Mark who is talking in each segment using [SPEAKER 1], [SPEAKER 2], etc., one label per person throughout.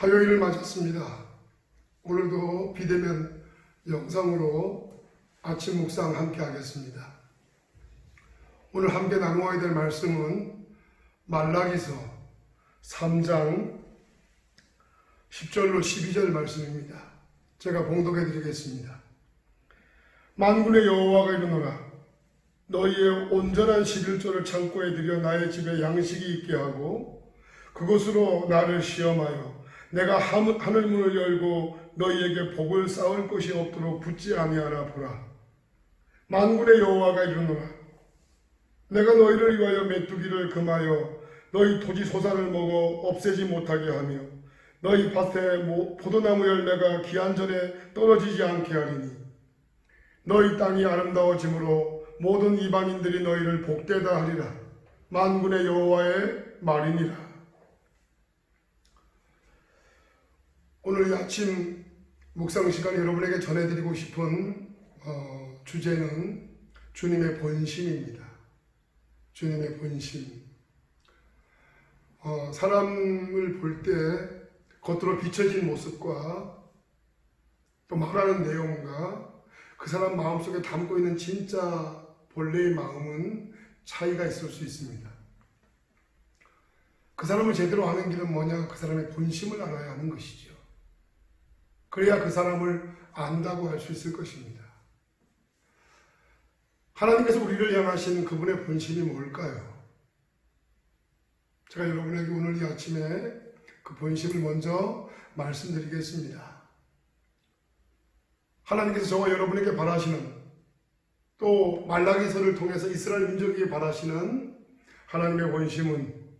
[SPEAKER 1] 화요일을 맞았습니다. 오늘도 비대면 영상으로 아침 묵상 함께 하겠습니다. 오늘 함께 나누어야 될 말씀은 말라기서 3장 10절로 12절 말씀입니다. 제가 봉독해 드리겠습니다. 만군의 여호와가 이르노라. 너희의 온전한 11조를 창고에 들여 나의 집에 양식이 있게 하고 그것으로 나를 시험하여 내가 하늘 문을 열고 너희에게 복을 쌓을 것이 없도록 붙지 아니하라 보라. 만군의 여호와가 이르노라. 내가 너희를 위하여 메뚜기를 금하여 너희 토지 소산을 먹어 없애지 못하게 하며 너희 밭에 포도나무 열매가 기한 전에 떨어지지 않게 하리니 너희 땅이 아름다워짐으로 모든 이방인들이 너희를 복되다 하리라. 만군의 여호와의 말이니라. 오늘 이 아침 묵상 시간에 여러분에게 전해드리고 싶은 주제는 주님의 본심입니다. 주님의 본심. 사람을 볼 때 겉으로 비춰진 모습과 또 말하는 내용과 그 사람 마음속에 담고 있는 진짜 본래의 마음은 차이가 있을 수 있습니다. 그 사람을 제대로 아는 길은 뭐냐? 그 사람의 본심을 알아야 하는 것이죠. 그래야 그 사람을 안다고 할 수 있을 것입니다. 하나님께서 우리를 향하신 그분의 본심이 뭘까요? 제가 여러분에게 오늘 이 아침에 그 본심을 먼저 말씀드리겠습니다. 하나님께서 저와 여러분에게 바라시는, 또 말라기서를 통해서 이스라엘 민족에게 바라시는 하나님의 본심은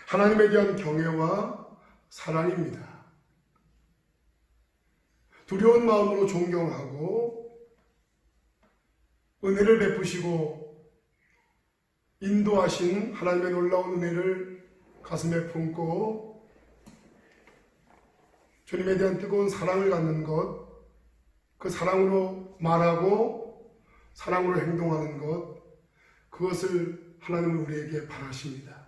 [SPEAKER 1] 하나님에 대한 경외와 사랑입니다. 두려운 마음으로 존경하고 은혜를 베푸시고 인도하신 하나님의 놀라운 은혜를 가슴에 품고 주님에 대한 뜨거운 사랑을 갖는 것, 그 사랑으로 말하고 사랑으로 행동하는 것, 그것을 하나님은 우리에게 바라십니다.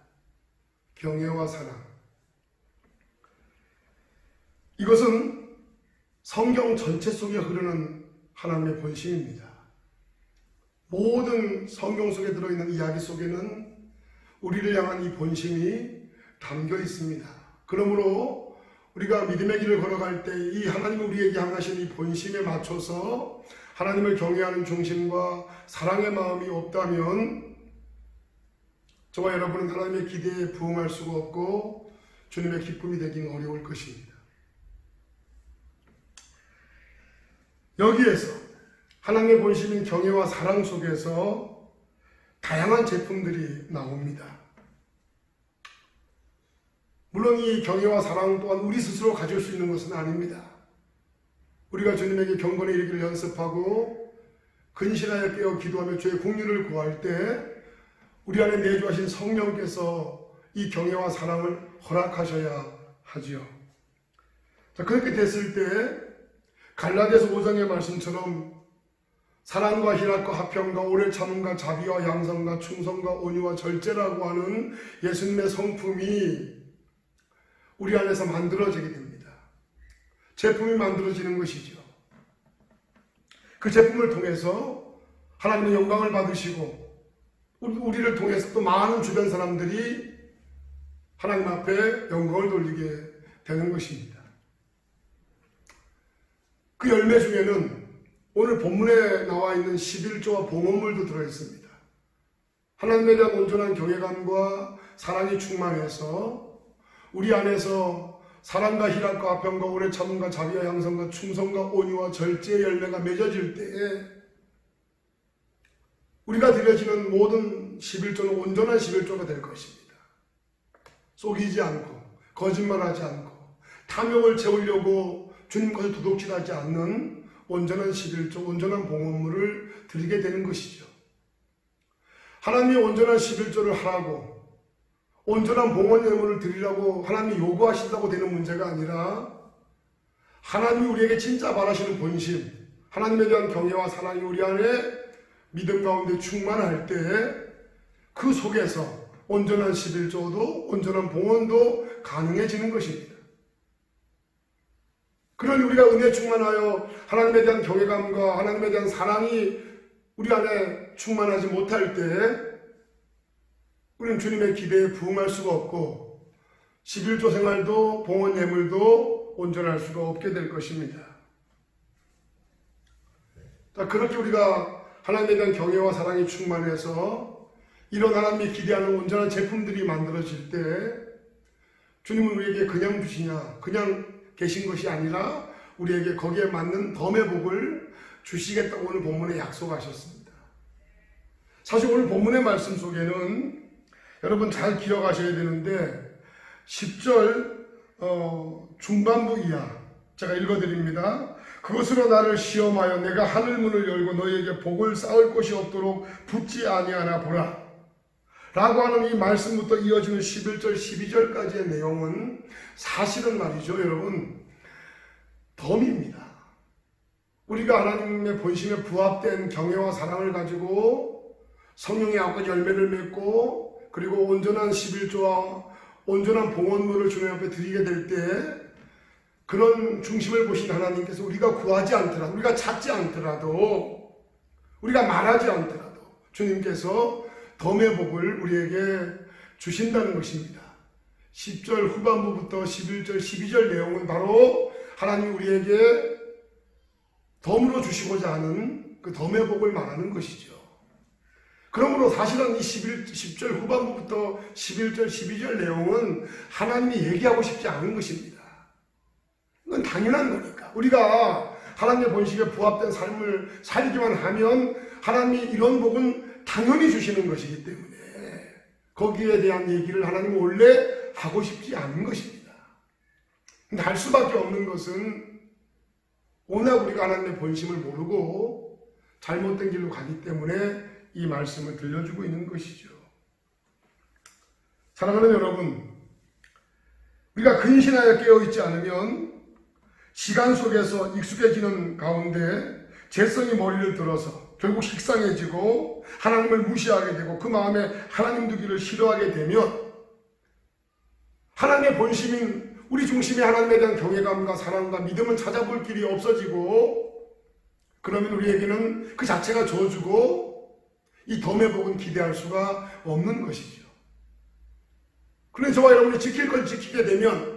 [SPEAKER 1] 경외와 사랑. 이것은 성경 전체 속에 흐르는 하나님의 본심입니다. 모든 성경 속에 들어있는 이야기 속에는 우리를 향한 이 본심이 담겨 있습니다. 그러므로 우리가 믿음의 길을 걸어갈 때 이 하나님이 우리에게 향하신 이 본심에 맞춰서 하나님을 경외하는 중심과 사랑의 마음이 없다면 저와 여러분은 하나님의 기대에 부응할 수가 없고 주님의 기쁨이 되기는 어려울 것입니다. 여기에서 하나님의 본심인 경외와 사랑 속에서 다양한 제품들이 나옵니다. 물론 이 경외와 사랑 또한 우리 스스로 가질 수 있는 것은 아닙니다. 우리가 주님에게 경건에 이르기를 연습하고 근신하여 깨어 기도하며 주의 긍휼을 구할 때 우리 안에 내주하신 성령께서 이 경외와 사랑을 허락하셔야 하지요. 자, 그렇게 됐을 때 갈라디아서 5장의 말씀처럼 사랑과 희락과 화평과 오래 참음과 자비와 양성과 충성과 온유와 절제라고 하는 예수님의 성품이 우리 안에서 만들어지게 됩니다. 제품이 만들어지는 것이죠. 그 제품을 통해서 하나님의 영광을 받으시고 우리를 통해서 또 많은 주변 사람들이 하나님 앞에 영광을 돌리게 되는 것입니다. 그 열매 중에는 오늘 본문에 나와 있는 11조와 봉헌물도 들어있습니다. 하나님에 대한 온전한 경외감과 사랑이 충만해서 우리 안에서 사랑과 희락과 화평과 오래 참음과 자비와 양성과 충성과 온유와 절제의 열매가 맺어질 때에 우리가 드려지는 모든 11조는 온전한 11조가 될 것입니다. 속이지 않고 거짓말하지 않고 탐욕을 채우려고 주님 것을 도둑질하지 않는 온전한 11조, 온전한 봉헌물을 드리게 되는 것이죠. 하나님이 온전한 11조를 하라고 온전한 봉헌 예물을 드리라고 하나님이 요구하신다고 되는 문제가 아니라 하나님이 우리에게 진짜 바라시는 본심, 하나님에 대한 경외와 사랑이 우리 안에 믿음 가운데 충만할 때 그 속에서 온전한 11조도 온전한 봉헌도 가능해지는 것입니다. 그런 우리가 은혜 충만하여 하나님에 대한 경외감과 하나님에 대한 사랑이 우리 안에 충만하지 못할 때 우리는 주님의 기대에 부응할 수가 없고 11조 생활도 봉헌 예물도 온전할 수가 없게 될 것입니다. 그렇게 우리가 하나님에 대한 경외와 사랑이 충만해서 이런 하나님이 기대하는 온전한 제품들이 만들어질 때 주님은 우리에게 그냥 주시냐, 그냥 계신 것이 아니라 우리에게 거기에 맞는 덤의 복을 주시겠다고 오늘 본문에 약속하셨습니다. 사실 오늘 본문의 말씀 속에는 여러분 잘 기억하셔야 되는데 10절 중반부 이하 제가 읽어드립니다. 그것으로 나를 시험하여 내가 하늘 문을 열고 너희에게 복을 쌓을 곳이 없도록 붙지 아니하나 보라 라고 하는 이 말씀부터 이어지는 11절 12절까지의 내용은 사실은 말이죠 여러분 덤입니다. 우리가 하나님의 본심에 부합된 경외와 사랑을 가지고 성령의 아홉 열매를 맺고 그리고 온전한 11조와 온전한 봉헌물을 주님 앞에 드리게 될 때 그런 중심을 보신 하나님께서 우리가 구하지 않더라도 우리가 찾지 않더라도 우리가 말하지 않더라도 주님께서 덤의 복을 우리에게 주신다는 것입니다. 10절 후반부부터 11절 12절 내용은 바로 하나님 우리에게 덤으로 주시고자 하는 그 덤의 복을 말하는 것이죠. 그러므로 사실은 이 10절 후반부부터 11절 12절 내용은 하나님이 얘기하고 싶지 않은 것입니다. 이건 당연한 거니까 우리가 하나님의 본식에 부합된 삶을 살기만 하면 하나님이 이런 복은 당연히 주시는 것이기 때문에 거기에 대한 얘기를 하나님은 원래 하고 싶지 않은 것입니다. 근데 할 수밖에 없는 것은 워낙 우리가 하나님의 본심을 모르고 잘못된 길로 가기 때문에 이 말씀을 들려주고 있는 것이죠. 사랑하는 여러분, 우리가 근신하여 깨어있지 않으면 시간 속에서 익숙해지는 가운데 죄성이 머리를 들어서 결국 식상해지고 하나님을 무시하게 되고 그 마음에 하나님 두기를 싫어하게 되면 하나님의 본심인 우리 중심에 하나님에 대한 경외감과 사랑과 믿음을 찾아볼 길이 없어지고 그러면 우리에게는 그 자체가 저주고 이 덤의 복은 기대할 수가 없는 것이죠. 그래서 저와 여러분이 지킬 걸 지키게 되면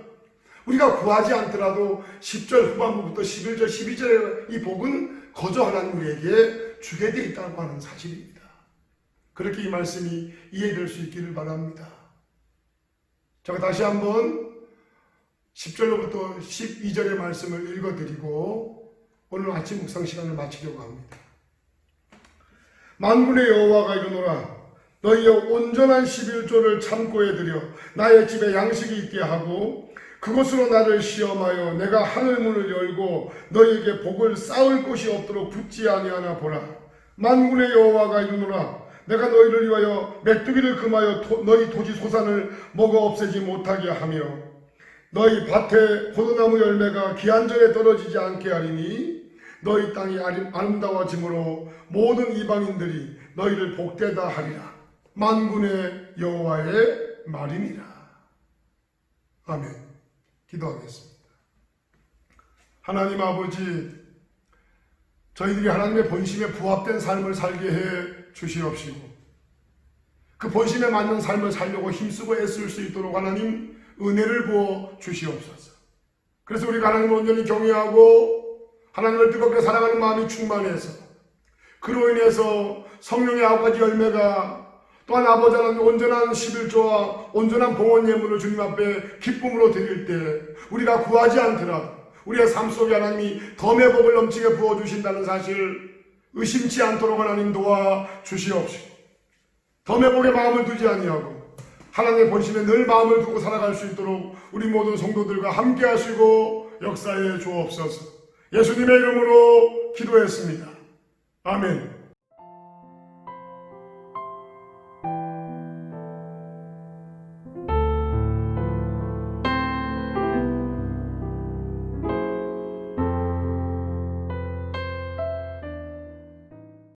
[SPEAKER 1] 우리가 구하지 않더라도 10절 후반부부터 11절 12절의 이 복은 거저 하나님 우리에게 주게 되어 있다고 하는 사실입니다. 그렇게 이 말씀이 이해될 수 있기를 바랍니다. 제가 다시 한번 10절로부터 12절의 말씀을 읽어드리고 오늘 아침 묵상 시간을 마치려고 합니다. 만군의 여호와가 이르노라 너희의 온전한 11조를 참고에 드려 나의 집에 양식이 있게 하고 그것으로 나를 시험하여 내가 하늘 문을 열고 너희에게 복을 쌓을 곳이 없도록 붙지 아니하나 보라. 만군의 여호와가 이르노라 내가 너희를 위하여 메뚜기를 금하여 너희 토지 소산을 먹어 없애지 못하게 하며 너희 밭에 포도나무 열매가 기한전에 떨어지지 않게 하리니 너희 땅이 아름다워짐으로 모든 이방인들이 너희를 복되다 하리라. 만군의 여호와의 말이니라. 아멘. 기도하겠습니다. 하나님 아버지, 저희들이 하나님의 본심에 부합된 삶을 살게 해 주시옵시고 그 본심에 맞는 삶을 살려고 힘쓰고 애쓸 수 있도록 하나님 은혜를 부어 주시옵소서. 그래서 우리가 하나님을 온전히 경외하고 하나님을 뜨겁게 사랑하는 마음이 충만해서 그로 인해서 성령의 9가지 열매가 또한 아버지 하나님 온전한 11조와 온전한 봉헌 예물을 주님 앞에 기쁨으로 드릴 때 우리가 구하지 않더라도 우리의 삶 속에 하나님이 덤의 복을 넘치게 부어주신다는 사실 의심치 않도록 하나님 도와 주시옵시고 덤의 복에 마음을 두지 아니하고 하나님의 본심에 늘 마음을 두고 살아갈 수 있도록 우리 모든 성도들과 함께 하시고 역사해 주옵소서. 예수님의 이름으로 기도했습니다. 아멘.